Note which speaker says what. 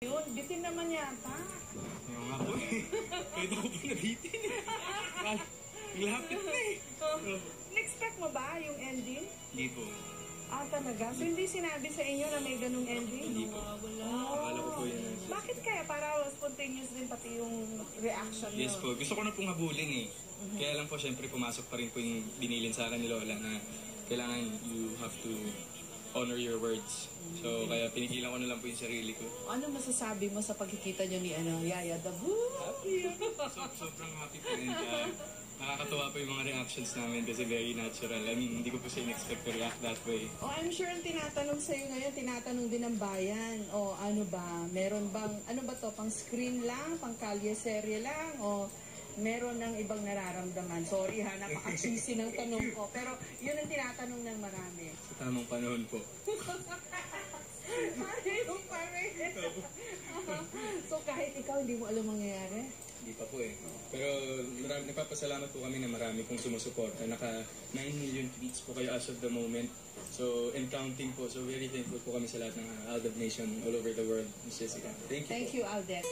Speaker 1: Yun, bitin naman yata.
Speaker 2: Ayaw nga po eh. Kahit ako po nabitin eh. Lapit na eh.
Speaker 1: Na-expect mo ba yung ending?
Speaker 2: Hindi po.
Speaker 1: Ah, talaga? So, hindi sinabi sa inyo na may ganung ending?
Speaker 2: Hindi po. Akala ko po yun.
Speaker 1: Bakit kaya? Para spontaneous din pati yung reaction nyo.
Speaker 2: Yes po. Gusto ko na pong habulin eh. Kaya lang po, syempre, pumasok pa rin po yung binilin sa akin ni Lola na kailangan you have to honor your words. So, kaya pinigilan ko na lang po yung sarili ko.
Speaker 1: Ano masasabi mo sa pagkikita nyo ni Yaya Dabu?
Speaker 2: Sobrang happy po rin. Nakakatuwa po yung mga reactions namin kasi very natural. I mean, hindi ko po siya in-expect to react that way.
Speaker 1: Oh, I'm sure ang tinatanong sa'yo ngayon, tinatanong din ng bayan. O ano ba, meron bang, ano ba to, pang screen lang, pang kalye serye lang, o meron ng ibang nararamdaman? Sorry ha, napaka-cheesy ng tanong ko. Pero yun ang tinatanong ng marami.
Speaker 2: Sa tamang panahon po.
Speaker 1: Ayun pa rin. So kahit ikaw hindi mo alam mangyayari?
Speaker 2: Hindi pa po eh. Pero nagpapasalamat po kami na marami pong sumusuporta. Naka 9 million tweets po kayo as of the moment. So, and counting po. So, very thankful po kami sa lahat ng Aldab Nation all over the world. Ms. Jessica. Thank you.
Speaker 1: Thank you, Aldet.